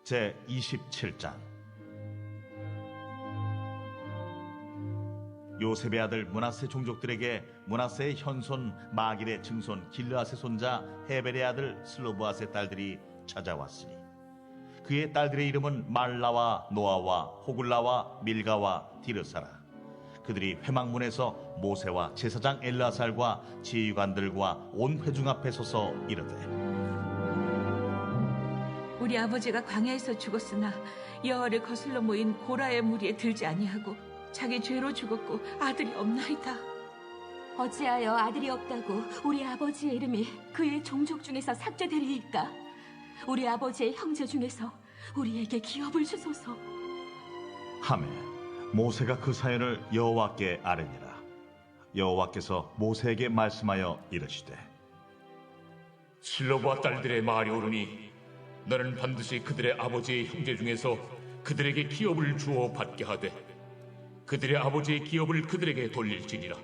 제 27장. 요셉의 아들 므낫세 종족들에게 므낫세의 현손 마길의 증손 길르앗의 손자 헤벨의 아들 슬로브앗의 딸들이 찾아왔으니 그의 딸들의 이름은 말라와 노아와 호글라와 밀가와 디르사라. 그들이 회막문에서 모세와 제사장 엘르아살과 지휘관들과 온 회중 앞에 서서 이르되, 우리 아버지가 광야에서 죽었으나 여호와를 거슬러 모인 고라의 무리에 들지 아니하고 자기 죄로 죽었고 아들이 없나이다. 어찌하여 아들이 없다고 우리 아버지의 이름이 그의 종족 중에서 삭제되리이까? 우리 아버지의 형제 중에서 우리에게 기업을 주소서. 하매 모세가 그 사연을 여호와께 아뢰니라. 여호와께서 모세에게 말씀하여 이르시되, 실로보아 딸들의 말이 옳으니 너는 반드시 그들의 아버지의 형제 중에서 그들에게 기업을 주어 받게 하되 그들의 아버지의 기업을 그들에게 돌릴지니라.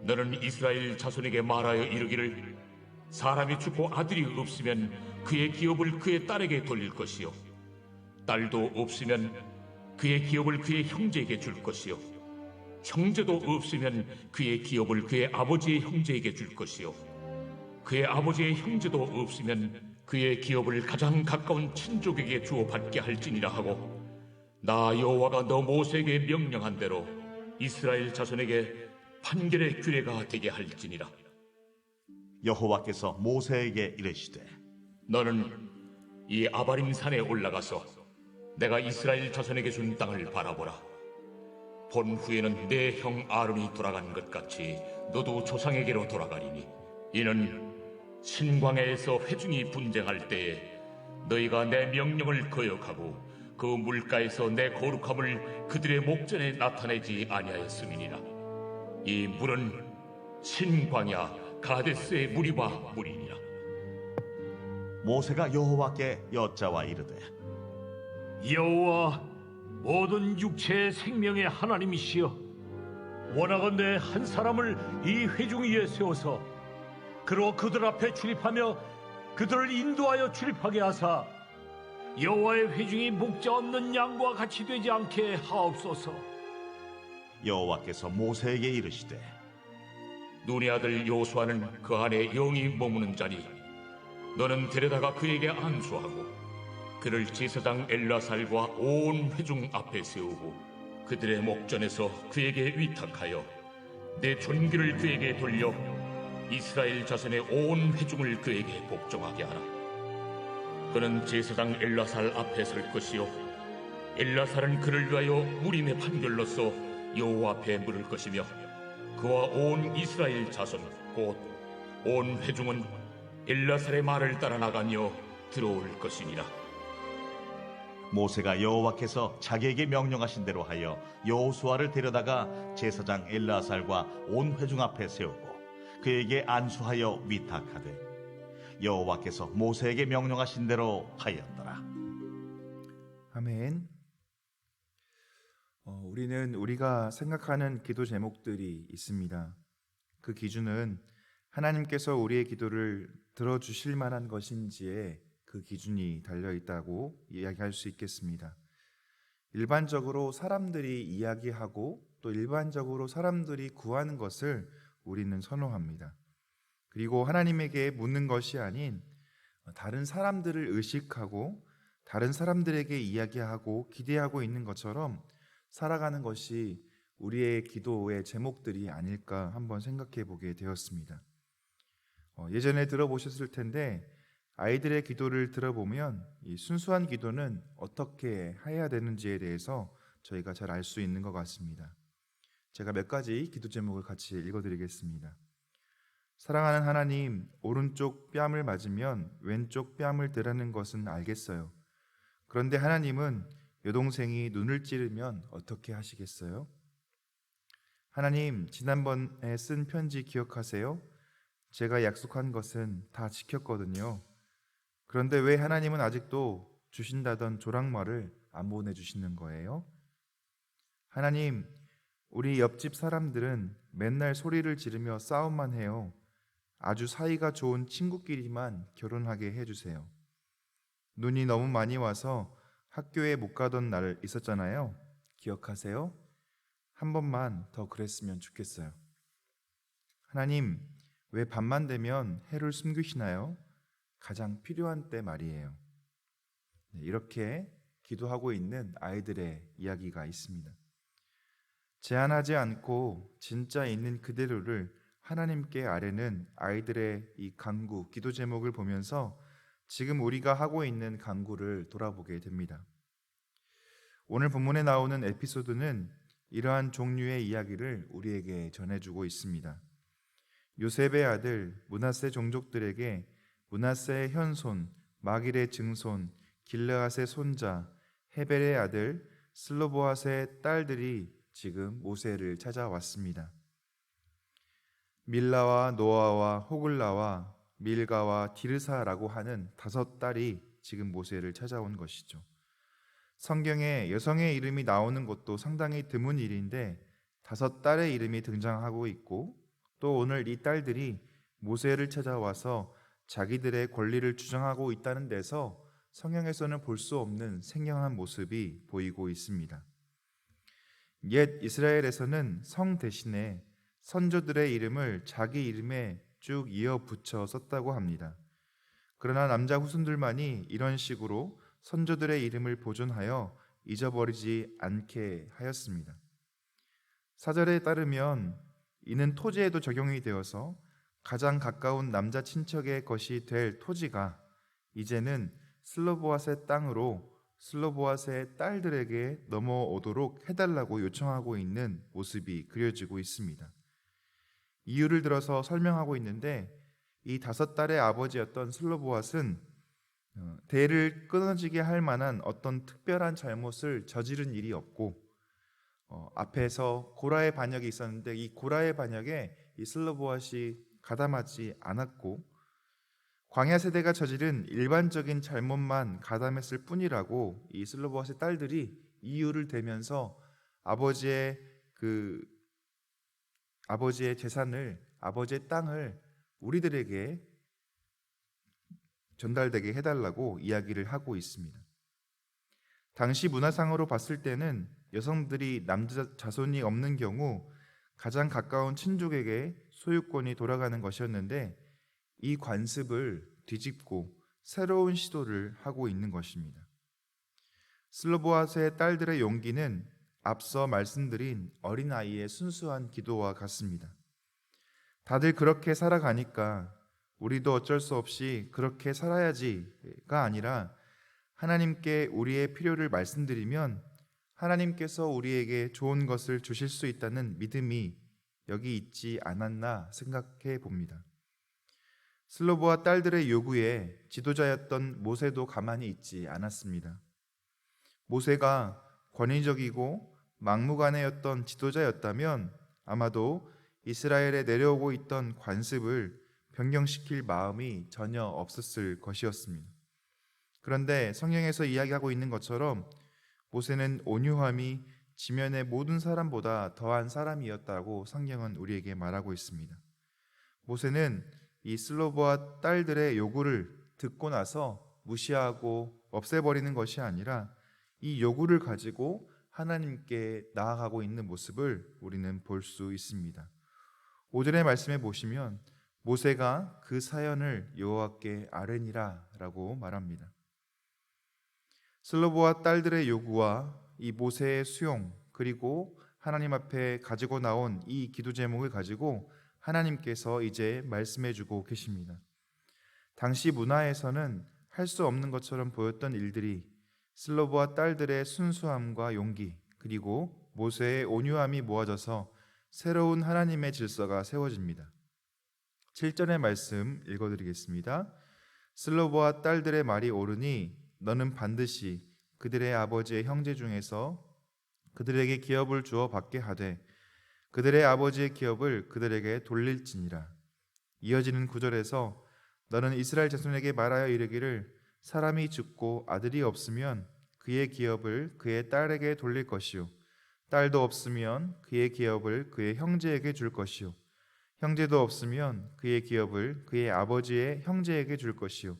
너는 이스라엘 자손에게 말하여 이르기를, 사람이 죽고 아들이 없으면 그의 기업을 그의 딸에게 돌릴 것이요, 딸도 없으면 그의 기업을 그의 형제에게 줄 것이요, 형제도 없으면 그의 기업을 그의 아버지의 형제에게 줄 것이요, 그의 아버지의 형제도 없으면 그의 기업을 가장 가까운 친족에게 주어 받게 할지니라 하고, 나 여호와가 너 모세에게 명령한 대로 이스라엘 자손에게 판결의 규례가 되게 할지니라. 여호와께서 모세에게 이르시되, 너는 이 아바림 산에 올라가서 내가 이스라엘 자손에게 준 땅을 바라보라. 본 후에는 내 형 아론이 돌아간 것 같이 너도 조상에게로 돌아가리니, 이는 신광야에서 회중이 분쟁할 때에 너희가 내 명령을 거역하고 그 물가에서 내 거룩함을 그들의 목전에 나타내지 아니하였음이니라. 이 물은 신광야 가데스의 물이와 물이니라. 모세가 여호와께 여짜와 이르되, 여호와 모든 육체의 생명의 하나님이시여, 원하건대 한 사람을 이 회중 위에 세워서 그로 그들 앞에 출입하며 그들을 인도하여 출입하게 하사 여호와의 회중이 목자 없는 양과 같이 되지 않게 하옵소서. 여호와께서 모세에게 이르시되, 눈의 아들 요수아는 그 안에 영이 머무는 자니 너는 데려다가 그에게 안수하고 그를 제사장 엘라살과 온 회중 앞에 세우고 그들의 목전에서 그에게 위탁하여 내 존귀를 그에게 돌려 이스라엘 자손의 온 회중을 그에게 복종하게 하라. 그는 제사장 엘라살 앞에 설 것이요, 엘라살은 그를 위하여 무림의 판결로서 여호와 앞에 물을 것이며 그와 온 이스라엘 자손 곧 온 회중은 엘라살의 말을 따라 나가며 들어올 것이니라. 모세가 여호와께서 자기에게 명령하신 대로 하여 여호수아를 데려다가 제사장 엘르아살과 온 회중 앞에 세우고 그에게 안수하여 위탁하되 여호와께서 모세에게 명령하신 대로 하였더라. 아멘. 우리는 우리가 생각하는 기도 제목들이 있습니다. 그 기준은 하나님께서 우리의 기도를 들어주실 만한 것인지에 그 기준이 달려 있다고 이야기할 수 있겠습니다. 일반적으로 사람들이 이야기하고 또 일반적으로 사람들이 구하는 것을 우리는 선호합니다. 그리고 하나님에게 묻는 것이 아닌 다른 사람들을 의식하고 다른 사람들에게 이야기하고 기대하고 있는 것처럼 살아가는 것이 우리의 기도의 제목들이 아닐까 한번 생각해 보게 되었습니다. 예전에 들어보셨을 텐데 아이들의 기도를 들어보면 이 순수한 기도는 어떻게 해야 되는지에 대해서 저희가 잘 알 수 있는 것 같습니다. 제가 몇 가지 기도 제목을 같이 읽어드리겠습니다. 사랑하는 하나님, 오른쪽 뺨을 맞으면 왼쪽 뺨을 드라는 것은 알겠어요. 그런데 하나님은 여동생이 눈을 찌르면 어떻게 하시겠어요? 하나님, 지난번에 쓴 편지 기억하세요? 제가 약속한 것은 다 지켰거든요. 그런데 왜 하나님은 아직도 주신다던 조랑말을 안 보내주시는 거예요? 하나님, 우리 옆집 사람들은 맨날 소리를 지르며 싸움만 해요. 아주 사이가 좋은 친구끼리만 결혼하게 해주세요. 눈이 너무 많이 와서 학교에 못 가던 날 있었잖아요. 기억하세요? 한 번만 더 그랬으면 좋겠어요. 하나님, 왜 밤만 되면 해를 숨기시나요? 가장 필요한 때 말이에요. 이렇게 기도하고 있는 아이들의 이야기가 있습니다. 제한하지 않고 진짜 있는 그대로를 하나님께 아뢰는 아이들의 이 간구, 기도 제목을 보면서 지금 우리가 하고 있는 간구를 돌아보게 됩니다. 오늘 본문에 나오는 에피소드는 이러한 종류의 이야기를 우리에게 전해주고 있습니다. 요셉의 아들 므낫세 종족들에게 므낫세의 현손, 마길의 증손, 길르앗의 손자, 헤벨의 아들 슬로보앗의 딸들이 지금 모세를 찾아왔습니다. 밀라와 노아와 호글라와 밀가와 디르사라고 하는 5딸이 지금 모세를 찾아온 것이죠. 성경에 여성의 이름이 나오는 것도 상당히 드문 일인데 5딸의 이름이 등장하고 있고 또 오늘 이 딸들이 모세를 찾아와서 자기들의 권리를 주장하고 있다는 데서 성경에서는 볼 수 없는 생경한 모습이 보이고 있습니다. 옛 이스라엘에서는 성 대신에 선조들의 이름을 자기 이름에 쭉 이어 붙여 썼다고 합니다. 그러나 남자 후손들만이 이런 식으로 선조들의 이름을 보존하여 잊어버리지 않게 하였습니다. 사절에 따르면 이는 토지에도 적용이 되어서 가장 가까운 남자 친척의 것이 될 토지가 이제는 슬로보앗의 땅으로 슬로보앗의 딸들에게 넘어오도록 해달라고 요청하고 있는 모습이 그려지고 있습니다. 이유를 들어서 설명하고 있는데 이 5딸의 아버지였던 슬로보앗은 대를 끊어지게 할 만한 어떤 특별한 잘못을 저지른 일이 없고 앞에서 고라의 반역이 있었는데 이 고라의 반역에 이 슬로보앗이 가담하지 않았고 광야 세대가 저지른 일반적인 잘못만 가담했을 뿐이라고 이 슬로보앗의 딸들이 이유를 대면서 아버지의 재산을, 아버지의 땅을 우리들에게 전달되게 해달라고 이야기를 하고 있습니다. 당시 문화상으로 봤을 때는 여성들이 남자 자손이 없는 경우 가장 가까운 친족에게 소유권이 돌아가는 것이었는데 이 관습을 뒤집고 새로운 시도를 하고 있는 것입니다. 슬로보앗의 딸들의 용기는 앞서 말씀드린 어린아이의 순수한 기도와 같습니다. 다들 그렇게 살아가니까 우리도 어쩔 수 없이 그렇게 살아야지가 아니라 하나님께 우리의 필요를 말씀드리면 하나님께서 우리에게 좋은 것을 주실 수 있다는 믿음이 여기 있지 않았나 생각해 봅니다. 슬로보아 딸들의 요구에 지도자였던 모세도 가만히 있지 않았습니다. 모세가 권위적이고 막무가내였던 지도자였다면 아마도 이스라엘에 내려오고 있던 관습을 변경시킬 마음이 전혀 없었을 것이었습니다. 그런데 성경에서 이야기하고 있는 것처럼 모세는 온유함이 지면의 모든 사람보다 더한 사람이었다고 성경은 우리에게 말하고 있습니다. 모세는 이 슬로보아 딸들의 요구를 듣고 나서 무시하고 없애버리는 것이 아니라 이 요구를 가지고 하나님께 나아가고 있는 모습을 우리는 볼 수 있습니다. 5절의 말씀에 보시면 모세가 그 사연을 여호와께 아뢰니라 라고 말합니다. 슬로보아 딸들의 요구와 이 모세의 수용 그리고 하나님 앞에 가지고 나온 이 기도 제목을 가지고 하나님께서 이제 말씀해 주고 계십니다. 당시 문화에서는 할 수 없는 것처럼 보였던 일들이 슬로보아 딸들의 순수함과 용기 그리고 모세의 온유함이 모아져서 새로운 하나님의 질서가 세워집니다. 7절의 말씀 읽어드리겠습니다. 슬로보아 딸들의 말이 옳으니 너는 반드시 그들의 아버지의 형제 중에서 그들에게 기업을 주어 받게 하되 그들의 아버지의 기업을 그들에게 돌릴지니라. 이어지는 9절에서 너는 이스라엘 자손에게 말하여 이르기를 사람이 죽고 아들이 없으면 그의 기업을 그의 딸에게 돌릴 것이요 딸도 없으면 그의 기업을 그의 형제에게 줄 것이요 형제도 없으면 그의 기업을 그의 아버지의 형제에게 줄 것이요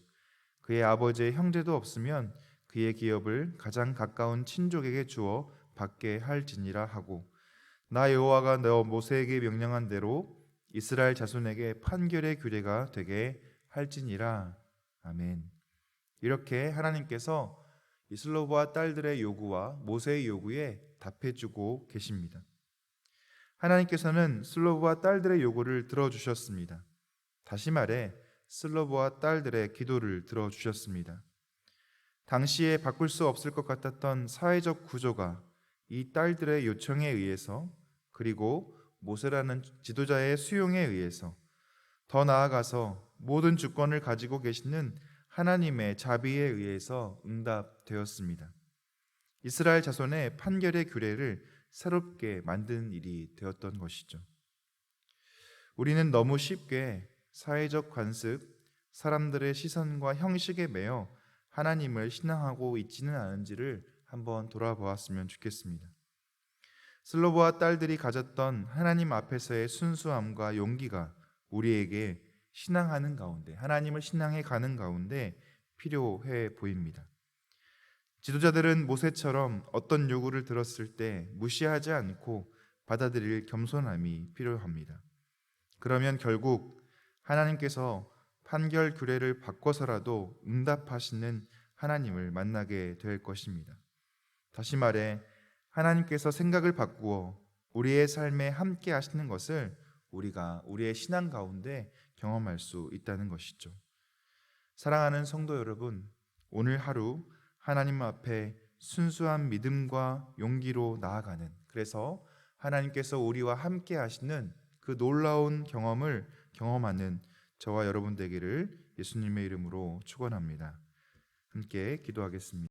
그의 아버지의 형제도 없으면 그의 기업을 가장 가까운 친족에게 주어 받게 할지니라 하고, 나 여호와가 너 모세에게 명령한 대로 이스라엘 자손에게 판결의 규례가 되게 할지니라. 아멘. 이렇게 하나님께서 이 슬로브와 딸들의 요구와 모세의 요구에 답해주고 계십니다. 하나님께서는 슬로브와 딸들의 요구를 들어주셨습니다. 다시 말해 슬로브와 딸들의 기도를 들어주셨습니다. 당시에 바꿀 수 없을 것 같았던 사회적 구조가 이 딸들의 요청에 의해서, 그리고 모세라는 지도자의 수용에 의해서, 더 나아가서 모든 주권을 가지고 계시는 하나님의 자비에 의해서 응답되었습니다. 이스라엘 자손의 판결의 규례를 새롭게 만든 일이 되었던 것이죠. 우리는 너무 쉽게 사회적 관습, 사람들의 시선과 형식에 매여 하나님을 신앙하고 있지는 않은지를 한번 돌아보았으면 좋겠습니다. 슬로브와 딸들이 가졌던 하나님 앞에서의 순수함과 용기가 우리에게 신앙하는 가운데, 하나님을 신앙해 가는 가운데 필요해 보입니다. 지도자들은 모세처럼 어떤 요구를 들었을 때 무시하지 않고 받아들일 겸손함이 필요합니다. 그러면 결국 하나님께서 판결 규례를 바꿔서라도 응답하시는 하나님을 만나게 될 것입니다. 다시 말해 하나님께서 생각을 바꾸어 우리의 삶에 함께 하시는 것을 우리가 우리의 신앙 가운데 경험할 수 있다는 것이죠. 사랑하는 성도 여러분, 오늘 하루 하나님 앞에 순수한 믿음과 용기로 나아가는, 그래서 하나님께서 우리와 함께 하시는 그 놀라운 경험을 경험하는 저와 여러분 되기를 예수님의 이름으로 축원합니다. 함께 기도하겠습니다.